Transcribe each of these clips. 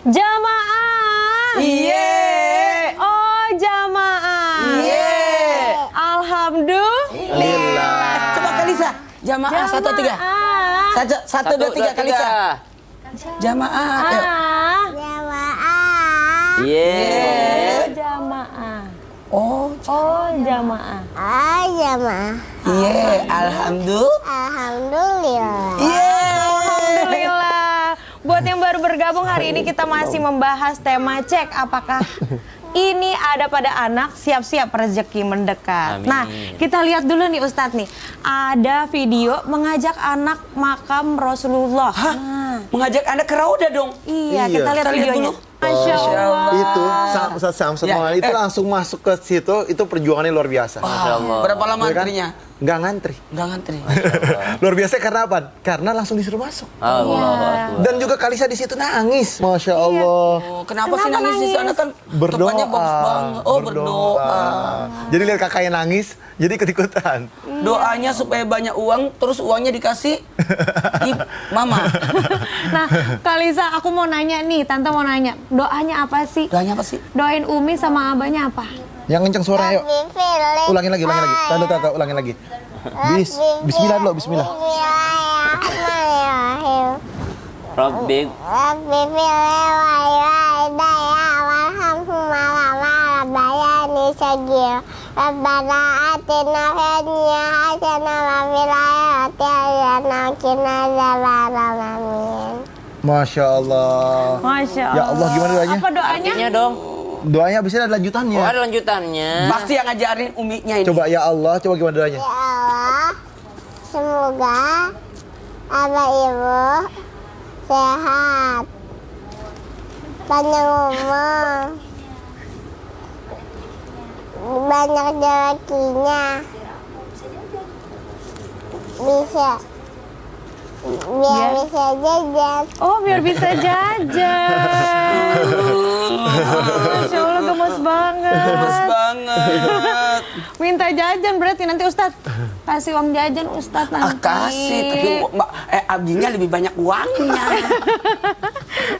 Jamaah. Iya. Oh, jamaah. Iya. Alhamdulillah. Coba Kalisa. Jamaah 1, 2, 3. 1, 2, 3 Kalisa. Jamaah. Ayo. Oh, jamaah. Oh. Oh, jamaah. Iya. Alhamdulillah. Iya. Alhamdulillah. Buat yang baru bergabung hari ini kita masih membahas tema cek apakah ini ada pada anak, siap-siap rezeki mendekat. Amin. Nah, kita lihat dulu nih Ustadz nih. Ada video mengajak anak makam Rasulullah. Hah? Mengajak anak ke Rauda dong. Iya, Iya. kita lihat Kita lihat videonya. dulu. Masya Allah. Itu Ustaz Samsul Ya, Maulana itu langsung masuk ke situ, itu perjuangannya luar biasa. Berapa lama Ya kan? antrinya? Nggak ngantri. Enggak ngantri. Luar biasa karena apa? Karena langsung disuruh masuk. Allahu Akbar. Dan juga Kalisa di situ nangis. Masya Allah. Oh, kenapa sih nangis di sana kan? Tepatnya bagus banget. Oh, berdoa. Jadi lihat kakaknya nangis, jadi ikut-ikutan. Doanya supaya banyak uang, terus uangnya dikasih mama. Nah, Kalisa, aku mau nanya nih, Tante mau nanya. Doanya apa sih? Doanya apa sih? Doain Umi sama abahnya apa? Yang kencang suara, yuk. Ulangin lagi. Tante, ulangin lagi. Bismillah dulu, bismillah. Bismillahirrahmanirrahim. Rabbi Rabbi firli walidayya warhamhuma kama rabbayani shaghira. Rabbana atina fid dunya hasanah wa fil akhirati hasanah wa qina adzabannar. Amin. Masya Allah. Masya Allah. Ya Allah, gimana doanya? Apa doanya? artinya dong. Doanya abisnya ada lanjutannya. Oh, ada lanjutannya. Pasti yang ngajarin uminya ini. Coba ya Allah, coba gimana doanya? Ya Allah, semoga abah ibu sehat, panjang umur, banyak rezekinya, biar bisa jajan. Oh, biar bisa jajan. Masya Allah, gemes banget. Gemes banget. Minta jajan berarti nanti Ustadz kasih uang jajan Ustadz nanti. Kasih, tapi abdinya lebih banyak uangnya.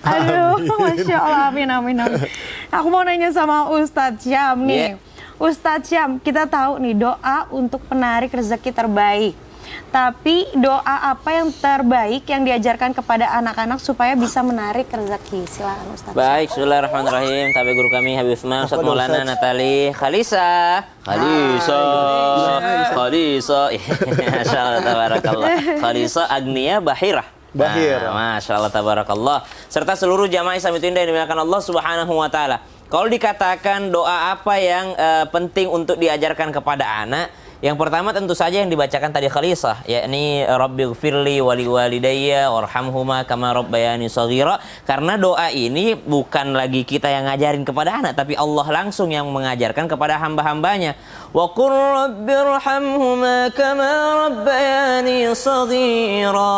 Aduh, Masya Allah, amin. Aku mau nanya sama Ustadz Syam nih. Ustadz Syam, kita tahu nih doa untuk penarik rezeki terbaik. Tapi doa apa yang terbaik yang diajarkan kepada anak-anak supaya bisa menarik rezeki? Silakan Ustadz. Baik, bismillahirrahmanirrahim. Tabi guru kami Habib Usman, Ustaz Maulana Natali Khalisa. Masya Allah, tabarakallah. Khalisa Agnia Bahirah. Masya Allah, tabarakallah. Serta seluruh jamaah Islam itu yang dimuliakan Allah Subhanahu wa Ta'ala. Kalau dikatakan doa apa yang penting untuk diajarkan kepada anak, yang pertama tentu saja yang dibacakan tadi Khalisah, yakni Rabbighfirli wali walidayya warhamhuma kama rabbayani shaghira. Karena doa ini bukan lagi kita yang ngajarin kepada anak, tapi Allah langsung yang mengajarkan kepada hamba-hambanya. Wa qur rabbirhamhuma kama rabbayani shaghira.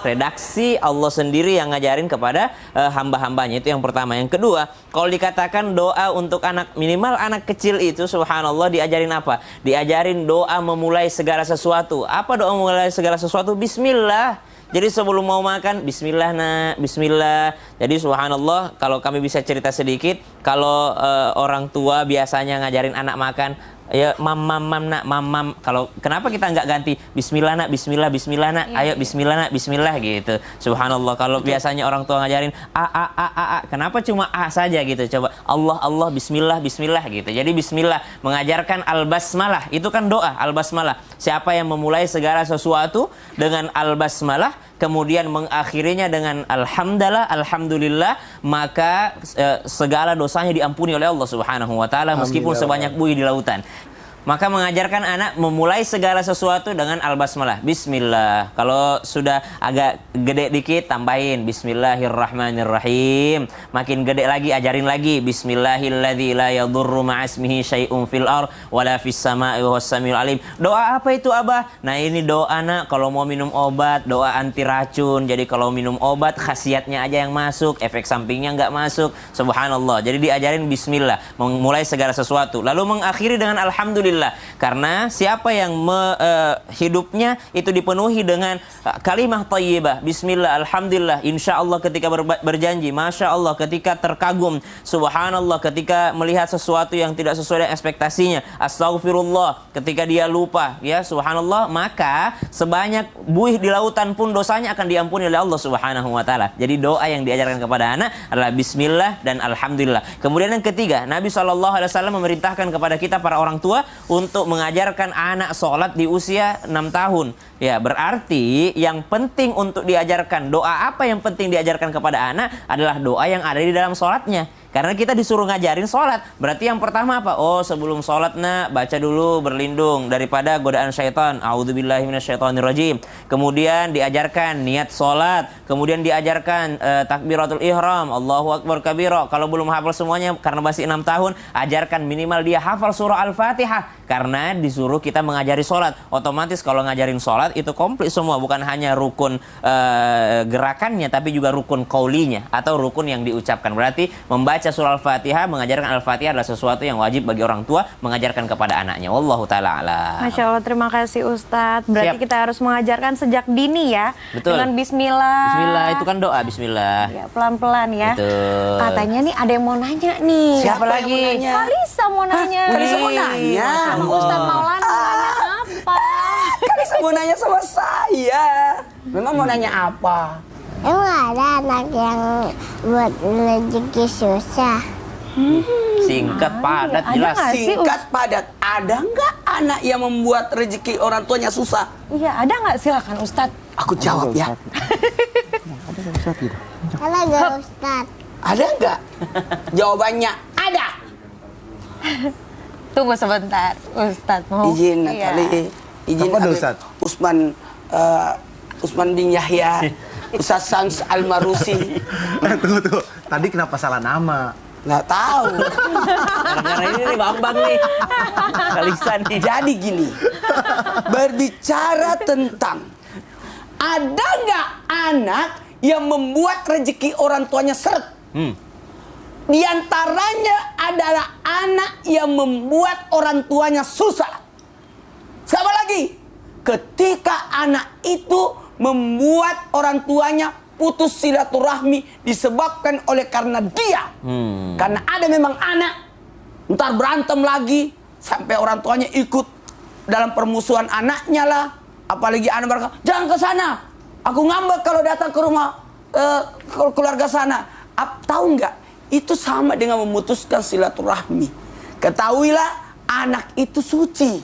Redaksi Allah sendiri yang ngajarin kepada hamba-hambanya. Itu yang pertama. Yang kedua, kalau dikatakan doa untuk anak, minimal anak kecil itu subhanallah diajarin apa? Diajarin doa memulai segala sesuatu. Apa doa memulai segala sesuatu? Bismillah. Jadi sebelum mau makan, bismillah nak, bismillah. Jadi subhanallah, kalau kami bisa cerita sedikit, kalau orang tua biasanya ngajarin anak makan, ya mam nak, mam. Kalau kenapa kita nggak ganti bismillah nak, bismillah nak, ayo bismillah nak, bismillah gitu. Subhanallah, kalau biasanya orang tua ngajarin a, kenapa cuma a saja gitu? Coba Allah bismillah gitu. Jadi bismillah mengajarkan al-basmalah, itu kan doa al-basmalah. Siapa yang memulai segala sesuatu dengan al-basmalah, kemudian mengakhirinya dengan alhamdulillah, maka segala dosanya diampuni oleh Allah Subhanahu wa Ta'ala, meskipun sebanyak buih di lautan. Maka mengajarkan anak memulai segala sesuatu dengan al-basmalah. Bismillah. Kalau sudah agak gede dikit, tambahin Bismillahirrahmanirrahim. Makin gede lagi, ajarin lagi Bismillahilladzi la yadurru ma'asmihi syai'un fil ar wala fis sama'i wa huwas samiul alim. Doa apa itu Abah? Nah ini doa nak kalau mau minum obat, doa anti racun. Jadi kalau minum obat khasiatnya aja yang masuk, efek sampingnya nggak masuk. Subhanallah. Jadi diajarin Bismillah, memulai segala sesuatu. Lalu mengakhiri dengan Alhamdulillah. Bismillah. Karena siapa yang hidupnya itu dipenuhi dengan kalimah thayyibah, Bismillah, Alhamdulillah, Insya Allah ketika berjanji, Masya Allah ketika terkagum, Subhanallah ketika melihat sesuatu yang tidak sesuai dengan ekspektasinya, Astaghfirullah ketika dia lupa, ya Subhanallah, maka sebanyak buih di lautan pun dosanya akan diampuni oleh Allah Subhanahu wa taala. Jadi doa yang diajarkan kepada anak adalah Bismillah dan Alhamdulillah. Kemudian yang ketiga, Nabi SAW memerintahkan kepada kita para orang tua untuk mengajarkan anak sholat di usia 6 tahun. Ya, berarti yang penting untuk diajarkan, doa apa yang penting diajarkan kepada anak adalah doa yang ada di dalam sholatnya. Karena kita disuruh ngajarin sholat. Berarti yang pertama apa? Oh, sebelum sholat nak, baca dulu berlindung daripada godaan syaitan. A'udzubillahi minasyaitonirrajim. Kemudian diajarkan niat sholat. Kemudian diajarkan takbiratul ihram. Allahu akbar kabira. Kalau belum hafal semuanya karena masih 6 tahun, ajarkan minimal dia hafal surah Al-Fatihah. Karena disuruh kita mengajari sholat. Otomatis kalau ngajarin sholat itu komplit semua. Bukan hanya rukun gerakannya, tapi juga rukun qaulinya atau rukun yang diucapkan. Berarti membaca surah Al-Fatihah, mengajarkan Al-Fatihah adalah sesuatu yang wajib bagi orang tua mengajarkan kepada anaknya. Wallahu ta'ala a'lam. Masya Allah, terima kasih Ustadz. Berarti Siap. kita harus mengajarkan sejak dini ya. Betul. Dengan Bismillah. Bismillah, itu kan doa Bismillah. Ya, pelan-pelan ya. Betul. Katanya nih ada yang mau nanya nih. Siapa lagi? Yang mau nanya? Kalisa mau nanya. Kalisa mau nanya? Masya Allah. Ustadz Maulana mau nanya apa? Kalisa mau nanya sama saya. Memang mau nanya apa? Emang ada anak yang buat rezeki susah? Singkat, padat, Ada jelas. nggak sih, Singkat padat. Ada nggak anak yang membuat rezeki orang tuanya susah? Iya, ada nggak? Silakan Ustadz. Aku jawab ya. Kalau gak Ustadz? Ada nggak? Jawabannya ada. Tunggu sebentar, Ustadz mau. Izin Iya. kali. Izin Apa tuh, Habib Ustaz? Usman bin Yahya. Ustaz Sans Al-Marusi. Tunggu. Tadi kenapa salah nama? Nggak tahu. Karena ini nih Bambang nih. Kalisa nih. Jadi gini, berbicara tentang ada nggak anak yang membuat rezeki orang tuanya seret? Di antaranya adalah anak yang membuat orang tuanya susah. Siapa lagi? Ketika anak itu membuat orang tuanya putus silaturahmi disebabkan oleh karena dia. Karena ada memang anak ntar berantem lagi sampai orang tuanya ikut dalam permusuhan anaknya lah. Apalagi anak berkata, jangan ke sana. Aku ngambek kalau datang ke rumah keluarga sana. Tahu nggak? Itu sama dengan memutuskan silaturahmi. Ketahuilah anak itu suci.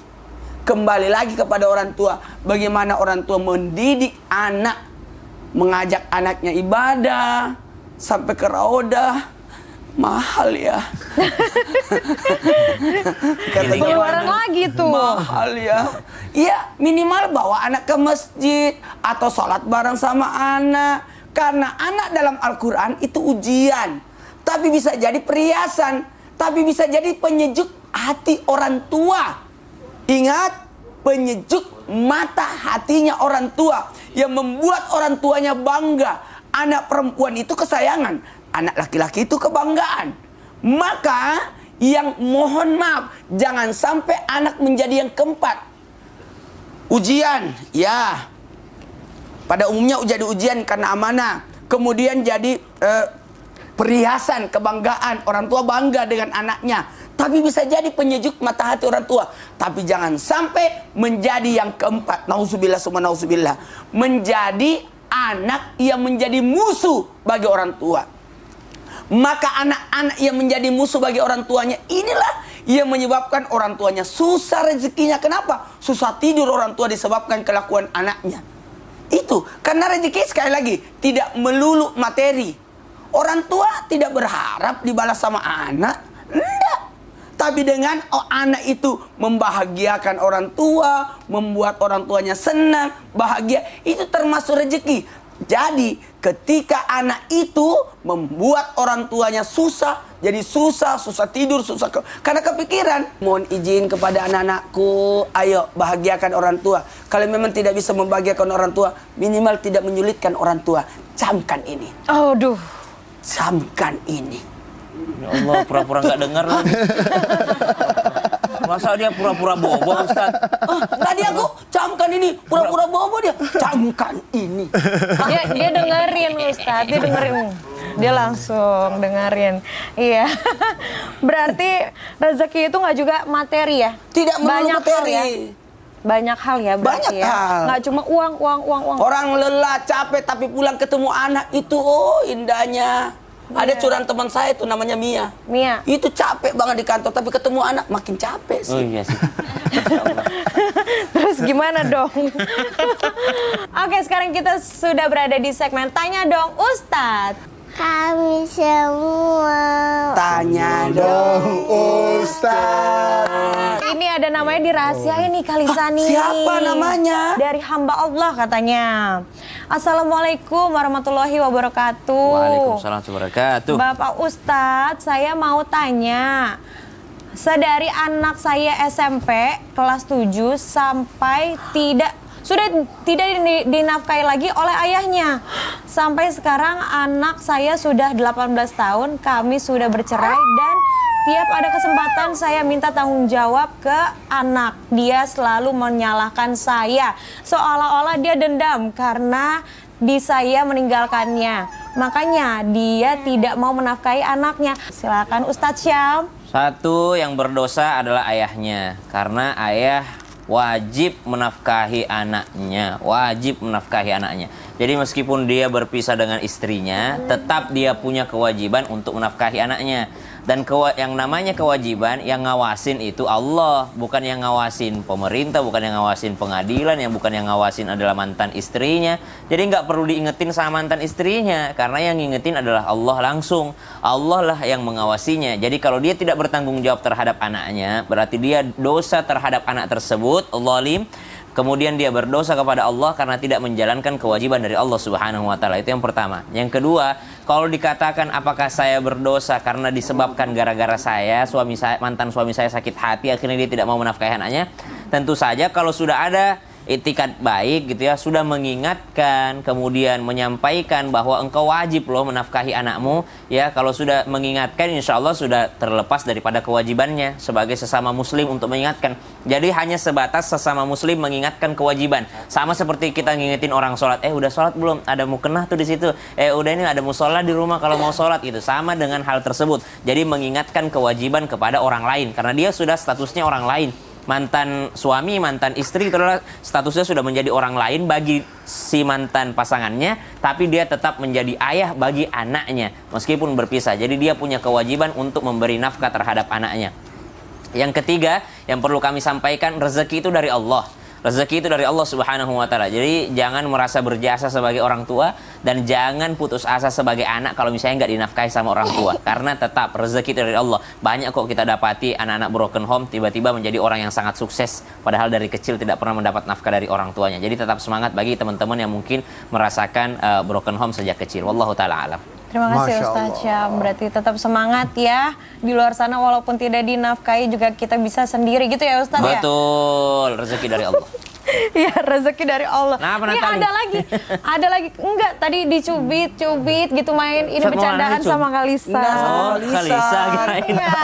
Kembali lagi kepada orang tua. Bagaimana orang tua mendidik anak, mengajak anaknya ibadah sampai ke raudah, mahal ya. Pengeluaran lagi tuh. Mahal ya. Iya, minimal bawa anak ke masjid atau sholat bareng sama anak. Karena anak dalam Al-Quran itu ujian. Tapi bisa jadi perhiasan. Tapi bisa jadi penyejuk hati orang tua. Ingat, penyejuk mata hatinya orang tua. Yang membuat orang tuanya bangga. Anak perempuan itu kesayangan. Anak laki-laki itu kebanggaan. Maka yang mohon maaf, jangan sampai anak menjadi yang keempat. Ujian, ya. Pada umumnya jadi ujian karena amanah. Kemudian jadi perhiasan, kebanggaan. Orang tua bangga dengan anaknya. Tapi bisa jadi penyejuk mata hati orang tua. Tapi jangan sampai menjadi yang keempat. Nauzubillah summa nauzubillah. Menjadi anak yang menjadi musuh bagi orang tua. Maka anak-anak yang menjadi musuh bagi orang tuanya inilah yang menyebabkan orang tuanya susah rezekinya. Kenapa? Susah tidur orang tua disebabkan kelakuan anaknya. Itu karena rezeki sekali lagi tidak melulu materi. Orang tua tidak berharap dibalas sama anak. Enggak. Tapi dengan anak itu membahagiakan orang tua, membuat orang tuanya senang, bahagia, itu termasuk rezeki. Jadi ketika anak itu membuat orang tuanya susah, jadi susah tidur, karena kepikiran. Mohon izin kepada anak-anakku, ayo bahagiakan orang tua. Kalau memang tidak bisa membahagiakan orang tua, minimal tidak menyulitkan orang tua. Camkan ini. Aduh. Camkan ini. Ya Allah, pura-pura nggak dengar lagi. Masa dia pura-pura bobo, Ustaz? Tadi aku camkan ini, pura-pura bobo dia. Camkan ini. Dia dengerin Ustadz, dia dengerin. Dia langsung dengerin. Iya. Berarti rezeki itu nggak juga materi ya? Tidak melulu materi. Hal ya? Banyak hal ya berarti Banyak hal. Nggak cuma uang. Orang lelah, capek, tapi pulang ketemu anak itu, indahnya. Ada curang teman saya itu namanya Mia. Itu capek banget di kantor, tapi ketemu anak makin capek sih. Oh iya sih. Terus gimana dong? Oke, sekarang kita sudah berada di segmen Tanya Dong Ustadz. Kami semua. Tanya dong, Ustaz. Ini ada namanya dirahasiain nih Kalisa nih. Siapa namanya? Dari hamba Allah katanya. Assalamualaikum warahmatullahi wabarakatuh. Waalaikumsalam warahmatullahi wabarakatuh. Bapak Ustadz, saya mau tanya. Sedari anak saya SMP kelas 7 sampai sudah tidak dinafkahi lagi oleh ayahnya. Sampai sekarang anak saya sudah 18 tahun, kami sudah bercerai dan tiap ada kesempatan saya minta tanggung jawab ke anak. Dia selalu menyalahkan saya, seolah-olah dia dendam karena saya meninggalkannya. Makanya dia tidak mau menafkahi anaknya. Silakan Ustadz Syam. Satu, yang berdosa adalah ayahnya, karena ayah wajib menafkahi anaknya, Jadi meskipun dia berpisah dengan istrinya, tetap dia punya kewajiban untuk menafkahi anaknya. Dan yang namanya kewajiban, yang ngawasin itu Allah, bukan yang ngawasin pemerintah, bukan yang ngawasin pengadilan, bukan yang ngawasin adalah mantan istrinya. Jadi nggak perlu diingetin sama mantan istrinya, karena yang ngingetin adalah Allah langsung. Allah lah yang mengawasinya. Jadi kalau dia tidak bertanggung jawab terhadap anaknya, berarti dia dosa terhadap anak tersebut, zalim. Kemudian dia berdosa kepada Allah karena tidak menjalankan kewajiban dari Allah Subhanahu wa taala. Itu yang pertama. Yang kedua, kalau dikatakan apakah saya berdosa karena disebabkan gara-gara mantan suami saya sakit hati akhirnya dia tidak mau menafkahi anaknya, tentu saja kalau sudah ada itikat baik gitu ya, sudah mengingatkan, kemudian menyampaikan bahwa engkau wajib loh menafkahi anakmu ya, kalau sudah mengingatkan insya Allah sudah terlepas daripada kewajibannya sebagai sesama muslim untuk mengingatkan. Jadi hanya sebatas sesama muslim mengingatkan kewajiban, sama seperti kita ngingetin orang sholat, udah sholat belum, ada mukenah tuh di situ, udah ini ada musola di rumah kalau mau sholat, itu sama dengan hal tersebut. Jadi mengingatkan kewajiban kepada orang lain karena dia sudah statusnya orang lain. Mantan suami, mantan istri itu adalah statusnya sudah menjadi orang lain bagi si mantan pasangannya, tapi dia tetap menjadi ayah bagi anaknya meskipun berpisah. Jadi dia punya kewajiban untuk memberi nafkah terhadap anaknya. Yang ketiga yang perlu kami sampaikan, rezeki itu dari Allah. Rezeki itu dari Allah Subhanahu wa taala. Jadi jangan merasa berjasa sebagai orang tua dan jangan putus asa sebagai anak kalau misalnya nggak dinafkahi sama orang tua. Karena tetap rezeki itu dari Allah. Banyak kok kita dapati anak-anak broken home tiba-tiba menjadi orang yang sangat sukses padahal dari kecil tidak pernah mendapat nafkah dari orang tuanya. Jadi tetap semangat bagi teman-teman yang mungkin merasakan broken home sejak kecil. Wallahu taala alam. Terima kasih Ustadz Syam. Berarti tetap semangat ya. Di luar sana walaupun tidak dinafkahi juga kita bisa sendiri gitu ya Ustadz ya? Betul, rezeki dari Allah. Iya, rezeki dari Allah. Nah, ini ada lagi. Enggak, tadi dicubit gitu main. Ini bercandaan sama Kalisa. Kalisa Iya.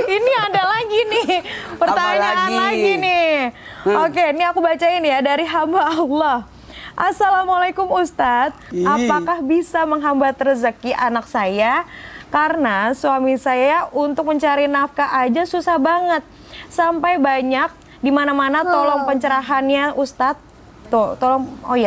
Ini ada lagi nih. Pertanyaan lagi nih. Oke, ini aku bacain ya dari hamba Allah. Assalamualaikum Ustadz, apakah bisa menghambat rezeki anak saya? Karena suami saya untuk mencari nafkah aja susah banget. Sampai banyak di mana-mana tolong pencerahannya Ustadz.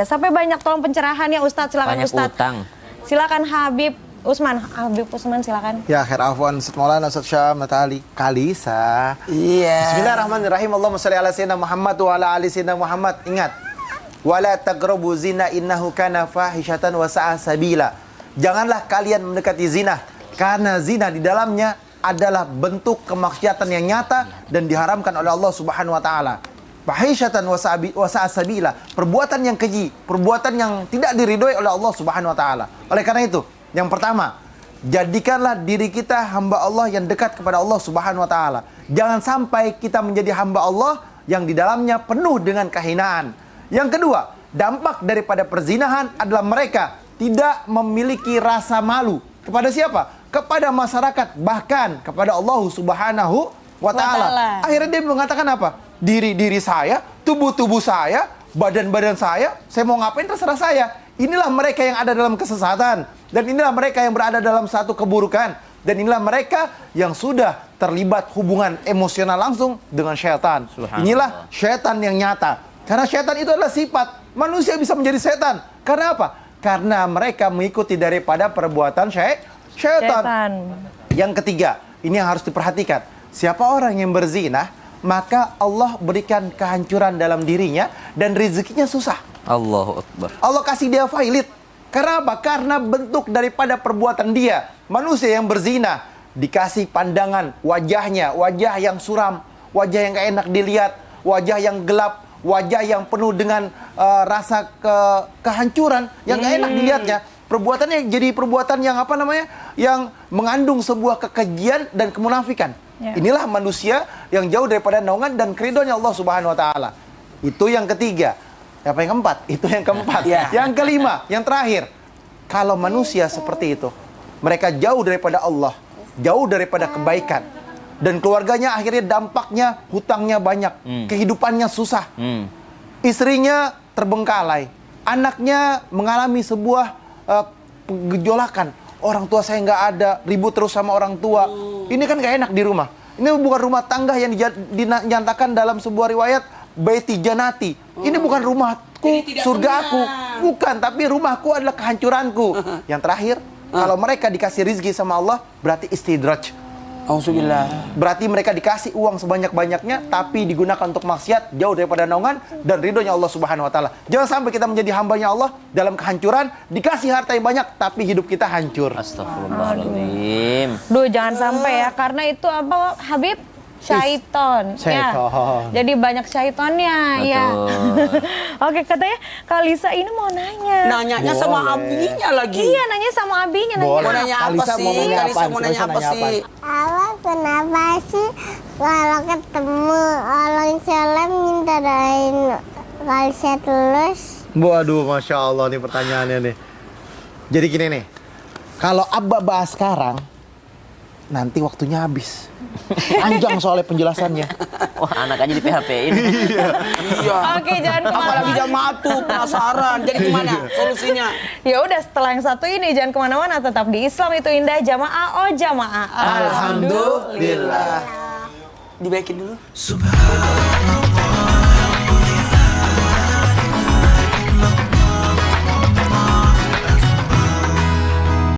Sampai banyak tolong pencerahannya Ustadz. Silakan banyak Ustadz. utang. Silakan Habib Usman silakan. Ya, khair afwan Ustaz Maulana Ustaz Syam Natali Kalisa. Iya. Bismillahirrahmanirrahim. Allahumma shalli ala sayyidina Muhammad wa ala ali sayyidina Muhammad. Ingat, wala taqrabu zina innahu kana fahishatan wa sa'a sabila. Janganlah kalian mendekati zina karena zina di dalamnya adalah bentuk kemaksiatan yang nyata dan diharamkan oleh Allah Subhanahu wa taala. Fahishatan wa sa'a sabila, perbuatan yang keji, perbuatan yang tidak diridhoi oleh Allah Subhanahu wa taala. Oleh karena itu, yang pertama, jadikanlah diri kita hamba Allah yang dekat kepada Allah Subhanahu wa taala. Jangan sampai kita menjadi hamba Allah yang di dalamnya penuh dengan kehinaan. Yang kedua, dampak daripada perzinahan adalah mereka tidak memiliki rasa malu. Kepada siapa? Kepada masyarakat, bahkan kepada Allah Subhanahu wa ta'ala. Akhirnya dia mengatakan apa? Diri saya, tubuh saya, badan saya mau ngapain terserah saya. Inilah mereka yang ada dalam kesesatan. Dan inilah mereka yang berada dalam satu keburukan. Dan inilah mereka yang sudah terlibat hubungan emosional langsung dengan syaitan. Inilah syaitan yang nyata. Karena syaitan itu adalah sifat. Manusia bisa menjadi setan. Karena apa? Karena mereka mengikuti daripada perbuatan syaitan. Yang ketiga, ini yang harus diperhatikan. Siapa orang yang berzina, maka Allah berikan kehancuran dalam dirinya dan rezekinya susah. Allahu Akbar. Allah kasih dia failit. Karena apa? Karena bentuk daripada perbuatan dia. Manusia yang berzina dikasih pandangan wajahnya, wajah yang suram, wajah yang gak enak dilihat, wajah yang gelap, wajah yang penuh dengan rasa kehancuran yang gak enak dilihatnya. Perbuatannya jadi perbuatan yang apa namanya? Yang mengandung sebuah kekejian dan kemunafikan. Inilah manusia yang jauh daripada naungan dan keridhoannya Allah Subhanahu wa taala. Itu yang ketiga. Apa yang keempat? Itu yang keempat. Yang kelima, yang terakhir. Kalau manusia seperti itu, mereka jauh daripada Allah, jauh daripada kebaikan. Dan keluarganya akhirnya dampaknya hutangnya banyak, kehidupannya susah. Istrinya terbengkalai, anaknya mengalami sebuah gejolakan. Orang tua saya nggak ada, ribut terus sama orang tua. Ini kan nggak enak di rumah. Ini bukan rumah tangga yang dinyatakan dalam sebuah riwayat Baiti Janati. Ini bukan rumahku, surga aku. Bukan, tapi rumahku adalah kehancuranku. Yang terakhir, kalau mereka dikasih rizki sama Allah, berarti istidraj. Auzubillah. Berarti mereka dikasih uang sebanyak-banyaknya, tapi digunakan untuk maksiat, jauh daripada naungan dan ridhonya Allah Subhanahu wa taala. Jangan sampai kita menjadi hambanya Allah dalam kehancuran, dikasih harta yang banyak, tapi hidup kita hancur. Astagfirullahaladzim. Duh, jangan sampai ya, karena itu apa, Habib? Syaiton. Ya. Jadi banyak syaitonnya. Ya. Oke, katanya Kak Lisa ini mau nanya. Nanyanya sama abinya lagi. Iya, nanya sama abinya. Mau nanya apa sih? Kalisa mau nanya apa sih? Allah kenapa sih kalau ketemu orang salam minta doain Kalisa tulus? Waduh, Masya Allah nih pertanyaannya nih. Jadi gini nih, kalau Abba bahas sekarang, nanti waktunya habis. Panjang soalnya penjelasannya. Wah, anak aja di PHP-in. Iya. Oke, jangan kemana-mana. Apalagi jamaah tuh penasaran. Jadi gimana solusinya? Ya udah, setelah yang satu ini jangan kemana-mana, tetap di Islam itu indah. Jamaah, oh jamaah. Alhamdulillah. Dibaikin dulu. Subhanallah.